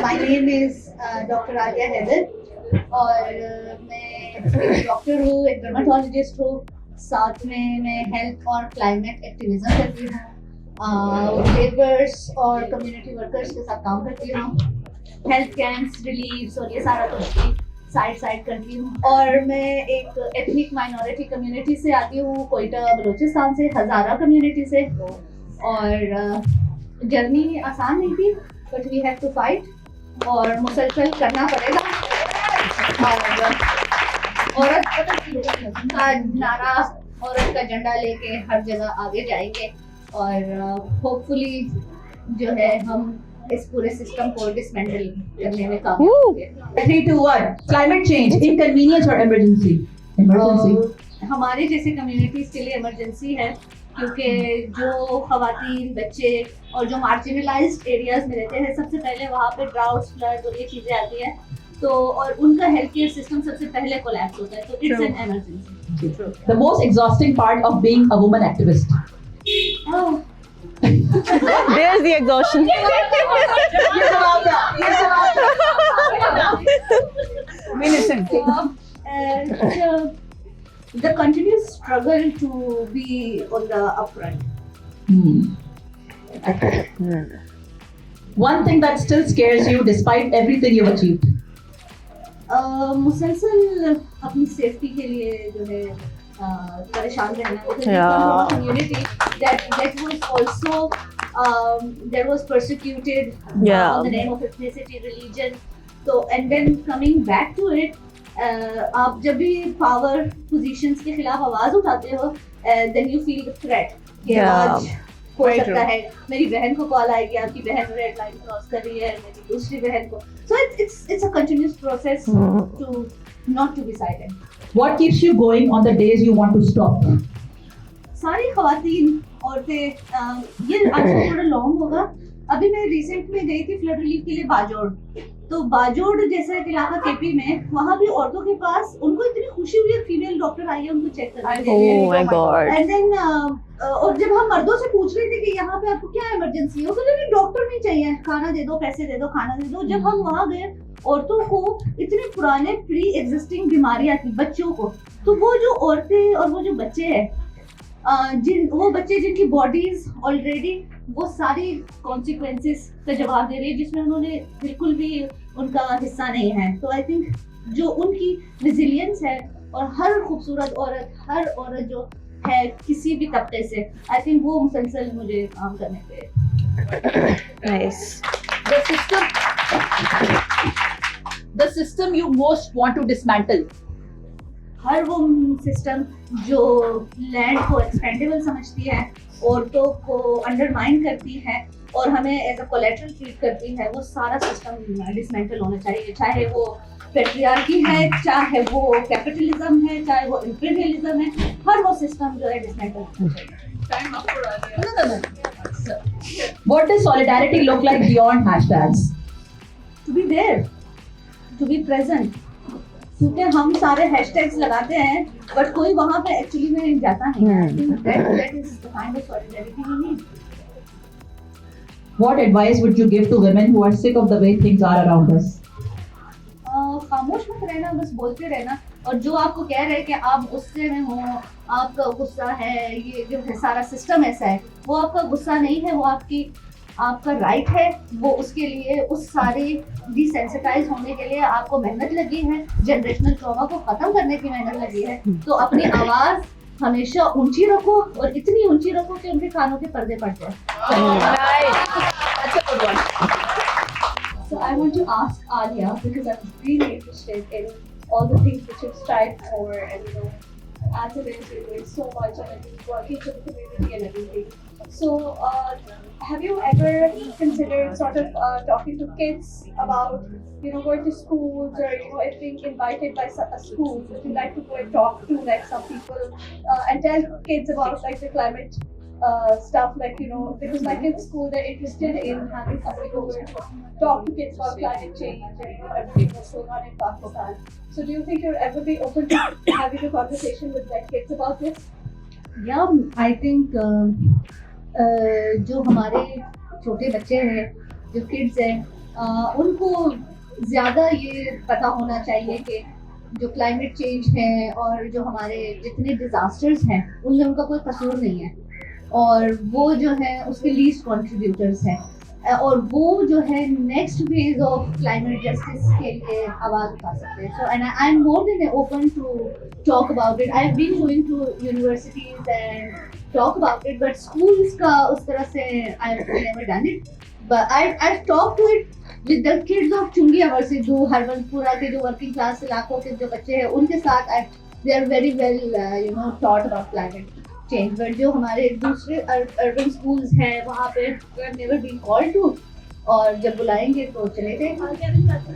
My name is doctor Aliya Haider और मैं एक डॉक्टर हूँ, एक डर्मेटोलॉजिस्ट हूँ। साथ में मैं हेल्थ और क्लाइमेट एक्टिविज्म करती हूँ, लेबर्स और कम्युनिटी वर्कर्स के साथ काम करती हूँ। हेल्थ कैंप्स, रिलीफ्स और ये सारा कुछ साइड करती हूँ। और मैं एक एथनिक माइनॉरिटी कम्युनिटी से आती हूँ, कोयटा बलूचिस्तान से, हज़ारा कम्युनिटी से। और जर्नी आसान नहीं थी, but we have to fight और मुसलसल करना पड़ेगा। और औरत का नारा, औरत का झंडा लेके हर जगह आगे जाएंगे और होपफुली जो है हम इस पूरे सिस्टम को डिसमेंटल करने में कामयाब होंगे। 3, 2, 1 क्लाइमेट चेंज, इनकन्वीनियंस और इमरजेंसी। हमारे जैसे कम्युनिटीज के लिए इमरजेंसी है, क्योंकि जो खवातीन, बच्चे और जो मार्जिनलाइज्ड एरियाज में रहते हैं, सबसे पहले वहाँ पे ड्राउट्स, फ्लड और ये चीज़ें आती हैं, तो और उनका हेल्थ केयर सिस्टम सबसे पहले कोलैप्स होता है, तो it's an emergency. The most exhausting part of being a woman activist. Oh. There's the exhaustion. The continuous struggle to be on the upfront. One thing that still scares you despite everything you've achieved. मुसलसल अपनी safety के लिए जो है परेशान रहना। Community that was also that was persecuted in the name of ethnicity, religion. So and then coming back to it, आप जब भी पावर पोजीशंस के खिलाफ आवाज उठाते हो, then you feel the threat कि आज हो सकता है मेरी बहन को कॉल आएगी, आपकी बहन रेड लाइन क्रॉस कर रही है, मेरी दूसरी बहन को। So it's a continuous process to not to be silent. What keeps you going on the days you want to stop? सारी खवातीन, औरतें, ये आज थोड़ा लॉन्ग होगा। अभी मैं रिसेंट में गई थी फ्लड रिलीफ के लिए बाजोड़, तो बाजोड़ जैसा इलाका केपी में, वहाँ भी औरतों के पास उनको इतनी खुशी हुई, फीमेल डॉक्टर आई है उनको चेक करने के लिए। Oh my God. And then और जब हम मर्दों से पूछ रहे थे कि यहाँ पे आपको क्या इमरजेंसी है, वो कहते डॉक्टर नहीं चाहिए, खाना दे दो, पैसे दे दो, खाना दे दो। जब हम वहाँ गए, औरतों को इतने पुराने प्री एग्जिस्टिंग बीमारियां थी, बच्चों को, तो वो जो औरतें और वो जो बच्चे हैं, वो बच्चे जिनकी बॉडीज ऑलरेडी वो सारी कॉन्सिक्वेंसेस का जवाब दे रही है, जिसमें उन्होंने बिल्कुल भी उनका हिस्सा नहीं है। तो आई थिंक जो उनकी रेजिलियंस है, और हर खूबसूरत औरत, हर औरत जो है किसी भी तबके से, आई थिंक वो मुसलसल मुझे काम करने पे। Nice. The system you most want to dismantle. हर वो सिस्टम जो लैंड को एक्सपेंडेबल समझती है, औरतों को अंडरमाइन करती है और हमें एज अ कोलैटरल ट्रीट करती है, वो सारा सिस्टम डिसमेंटल होना चाहिए। चाहे वो पेट्रियार्की है, चाहे वो कैपिटलिज्म है, चाहे वो इंपीरियलिज्म है, हर वो सिस्टम जो है डिसमेंटल होना चाहिए। What does solidarity look like beyond hashtags? To be there, to be present. क्योंकि हम सारे हैशटैग्स लगाते हैं, बट कोई वहाँ पे एक्चुअली में जाता नहीं है। That is the kind of solidarity we need. What advice would you give to women who are sick of the way things are around us? खामोश मत रहना, बस बोलते रहना। और जो आपको कह रहे हैं कि आप गुस्से में हो, आपका गुस्सा है, ये जो है सारा सिस्टम ऐसा है, वो आपका गुस्सा नहीं है, वो आपका राइट है। वो उसके लिए, उस सारे डिसेंसिटाइज होने के लिए आपको मेहनत लगी है, जनरेशनल ट्रॉमा को खत्म करने की मेहनत लगी है। तो अपनी आवाज हमेशा ऊंची रखो, और इतनी ऊंची रखो कि उनके कानों के पर्दे पड़ जाए। So I want to ask Alia, because I'm really interested in all the things which you've strived for, and as a woman you're doing so much and working for the community and everything. So have you ever considered sort of talking to kids about going to schools, or if being invited by a school, would you like to go and talk to like some people and tell kids about like the climate stuff, like because my kids' school, they're interested in having somebody go and talk to kids about climate change and everything that's going on in Pakistan. So do you think you'll ever be open to having a conversation with like kids about this? Yeah, I think जो हमारे छोटे बच्चे हैं, जो kids हैं, उनको ज़्यादा ये पता होना चाहिए कि जो क्लाइमेट चेंज है और जो हमारे जितने डिज़ास्टर्स हैं उनमें उनका कोई कसूर नहीं है, और वो जो है उसके लीस्ट कंट्रीब्यूटर्स हैं, और वो जो है next phase of climate justice के लिए आवाज़ उठा सकते हैं. So and I am more than open to talk about it. I've been going to universities and talk about it, but schools का उस तरह से I've never done it. But I've talked to it with the kids of चुंगी अमरसिद्धू, हरबंसपुरा के जो working class इलाकों के जो बच्चे हैं उनके साथ they are very well taught about climate change. But जो हमारे दूसरे urban schools हैं वहाँ पे I've never been called to, और जब बुलाएंगे तो चले जाएंगे.